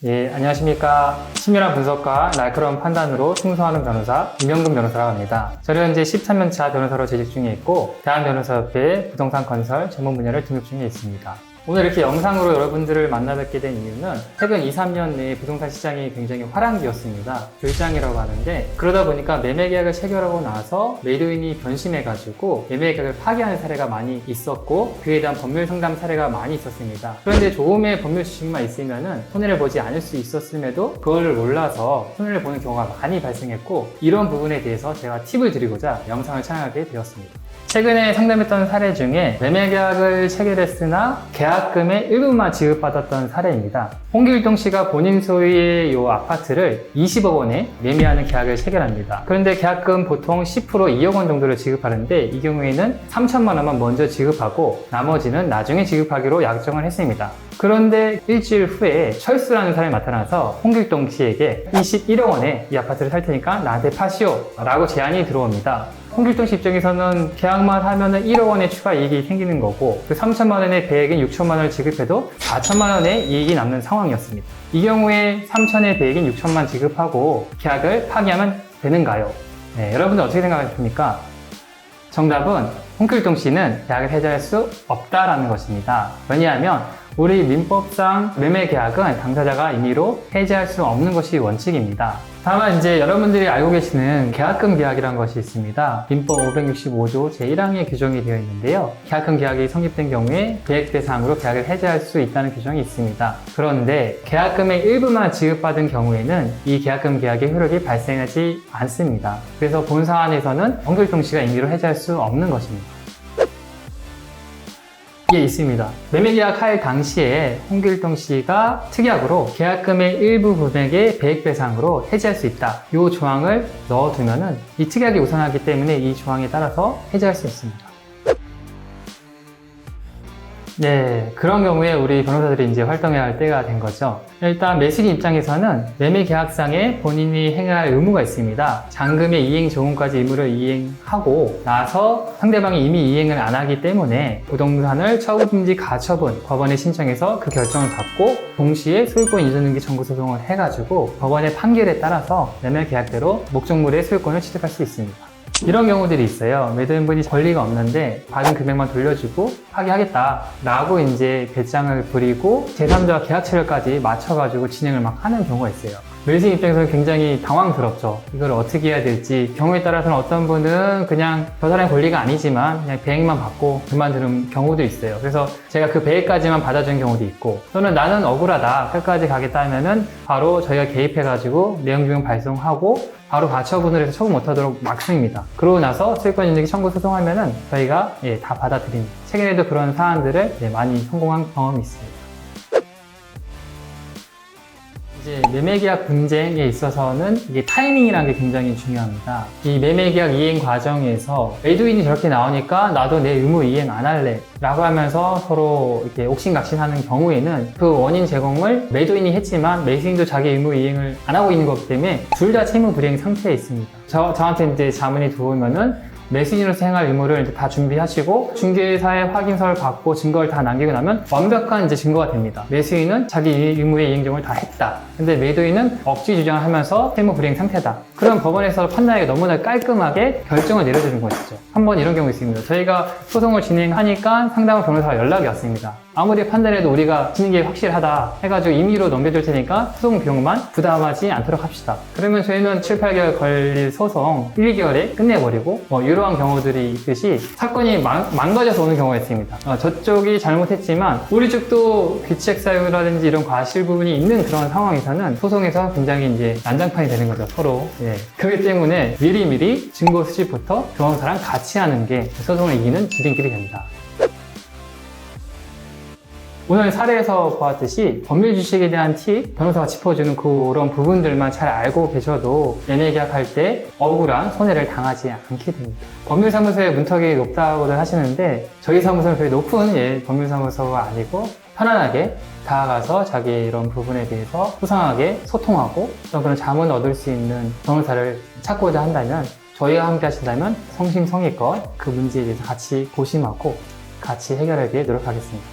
예, 안녕하십니까. 치밀한 분석과 날카로운 판단으로 승소하는 변호사 임영근 변호사라고 합니다. 저는 현재 13년차 변호사로 재직 중에 있고 대한변호사협회 부동산 건설 전문 분야를 등록 중에 있습니다. 오늘 이렇게 영상으로 여러분들을 만나 뵙게 된 이유는 최근 2, 3년 내에 부동산 시장이 굉장히 화랑기였습니다. 불장이라고 하는데, 그러다 보니까 매매계약을 체결하고 나서 매도인이 변심해가지고 매매계약을 파기하는 사례가 많이 있었고, 그에 대한 법률 상담 사례가 많이 있었습니다. 그런데 조금의 법률 지식만 있으면은 손해를 보지 않을 수 있었음에도 그걸 몰라서 손해를 보는 경우가 많이 발생했고, 이런 부분에 대해서 제가 팁을 드리고자 영상을 촬영하게 되었습니다. 최근에 상담했던 사례 중에 매매계약을 체결했으나 계약금의 일부만 지급받았던 사례입니다. 홍길동 씨가 본인 소유의 이 아파트를 20억 원에 매매하는 계약을 체결합니다. 그런데 계약금 보통 10% 2억 원 정도를 지급하는데, 이 경우에는 3천만 원만 먼저 지급하고 나머지는 나중에 지급하기로 약정을 했습니다. 그런데 일주일 후에 철수라는 사람이 나타나서 홍길동 씨에게 21억 원에 이 아파트를 살 테니까 나한테 파시오 라고 제안이 들어옵니다. 홍길동 씨 입장에서는 계약만 하면은 1억 원의 추가 이익이 생기는 거고, 그 3천만 원의 배액인 6천만 원을 지급해도 4천만 원의 이익이 남는 상황이었습니다. 이 경우에 3천의 배액인 6천만 지급하고 계약을 파기하면 되는가요? 네, 여러분들 어떻게 생각하십니까? 정답은 홍길동 씨는 계약을 해지할 수 없다라는 것입니다. 왜냐하면 우리 민법상 매매계약은 당사자가 임의로 해지할 수 없는 것이 원칙입니다. 다만 이제 여러분들이 알고 계시는 계약금 계약이라는 것이 있습니다. 민법 565조 제1항에 규정이 되어 있는데요. 계약금 계약이 성립된 경우에 계획 대상으로 계약을 해지할 수 있다는 규정이 있습니다. 그런데 계약금의 일부만 지급받은 경우에는 이 계약금 계약의 효력이 발생하지 않습니다. 그래서 본 사안에서는 홍길동 씨가 임의로 해지할 수 없는 것입니다. 이게 있습니다. 매매계약 할 당시에 홍길동 씨가 특약으로 계약금의 일부 금액의 배액 배상으로 해지할 수 있다. 이 조항을 넣어두면은 이 특약이 우선하기 때문에 이 조항에 따라서 해지할 수 있습니다. 네, 그런 경우에 우리 변호사들이 이제 활동해야 할 때가 된 거죠. 일단 매수인 입장에서는 매매계약상에 본인이 행해야 할 의무가 있습니다. 잔금의 이행 조건까지 의무를 이행하고 나서 상대방이 이미 이행을 안 하기 때문에 부동산을 처분금지 가처분 법원에 신청해서 그 결정을 받고 동시에 소유권 이전등기 청구 소송을 해가지고 법원의 판결에 따라서 매매계약대로 목적물의 소유권을 취득할 수 있습니다. 이런 경우들이 있어요. 매도인분이 권리가 없는데 받은 금액만 돌려주고 파기하겠다 라고 이제 배짱을 부리고 제3자와 계약 체결까지 맞춰가지고 진행을 막 하는 경우가 있어요. 매수인 입장에서는 굉장히 당황스럽죠. 이걸 어떻게 해야 될지. 경우에 따라서는 어떤 분은 그냥 저 사람의 권리가 아니지만 그냥 배액만 받고 그만두는 경우도 있어요. 그래서 제가 그 배액까지만 받아준 경우도 있고, 또는 나는 억울하다 끝까지 가겠다 하면은 바로 저희가 개입해가지고 내용증명 발송하고 바로 가처분을 해서 처분 못하도록 막습니다. 그러고 나서 소유권 인증 청구 소송하면은 저희가 다 받아들입니다. 최근에도 그런 사안들을 많이 성공한 경험이 있습니다. 이제 매매계약 분쟁에 있어서는 이게 타이밍이라는 게 굉장히 중요합니다. 이 매매계약 이행 과정에서 매도인이 저렇게 나오니까 나도 내 의무 이행 안 할래 라고 하면서 서로 이렇게 옥신각신하는 경우에는 그 원인 제공을 매도인이 했지만 매수인도 자기 의무 이행을 안 하고 있는 거기 때문에 둘 다 채무 불이행 상태에 있습니다. 저한테 이제 자문이 들어오면은 매수인으로서 행할 의무를 이제 다 준비하시고 중개사의 확인서를 받고 증거를 다 남기고 나면 완벽한 이제 증거가 됩니다. 매수인은 자기 의무의 이행정을 다 했다. 근데 매도인은 억지 주장을 하면서 채무 불이행 상태다. 그럼 법원에서 판단하기가 너무나 깔끔하게 결정을 내려주는 것이죠. 한번 이런 경우 있습니다. 저희가 소송을 진행하니까 상담원 변호사가 연락이 왔습니다. 아무리 판단해도 우리가 진행계획이 확실하다 해가지고 임의로 넘겨줄 테니까 소송 비용만 부담하지 않도록 합시다. 그러면 저희는 7, 8개월 걸릴 소송 1, 2개월에 끝내버리고 이러한 경우들이 있듯이 사건이 망가져서 오는 경우가 있습니다. 저쪽이 잘못했지만 우리 쪽도 귀책 사유라든지 이런 과실 부분이 있는 그런 상황에서는 소송에서 굉장히 이제 난장판이 되는 거죠, 서로. 그렇기 때문에 미리미리 증거 수집부터 변호사랑 같이 하는 게 소송을 이기는 지름길이 됩니다. 오늘 사례에서 보았듯이 법률 지식에 대한 팁, 변호사가 짚어주는 그런 부분들만 잘 알고 계셔도 매매계약할 때 억울한 손해를 당하지 않게 됩니다. 법률사무소의 문턱이 높다고들 하시는데 저희 사무소는 그렇게 높은 법률사무소가 아니고 편안하게 다가가서 자기 이런 부분에 대해서 수상하게 소통하고 또 그런 자문을 얻을 수 있는 변호사를 찾고자 한다면, 저희와 함께 하신다면 성심성의껏 그 문제에 대해서 같이 고심하고 같이 해결하기 위해 노력하겠습니다.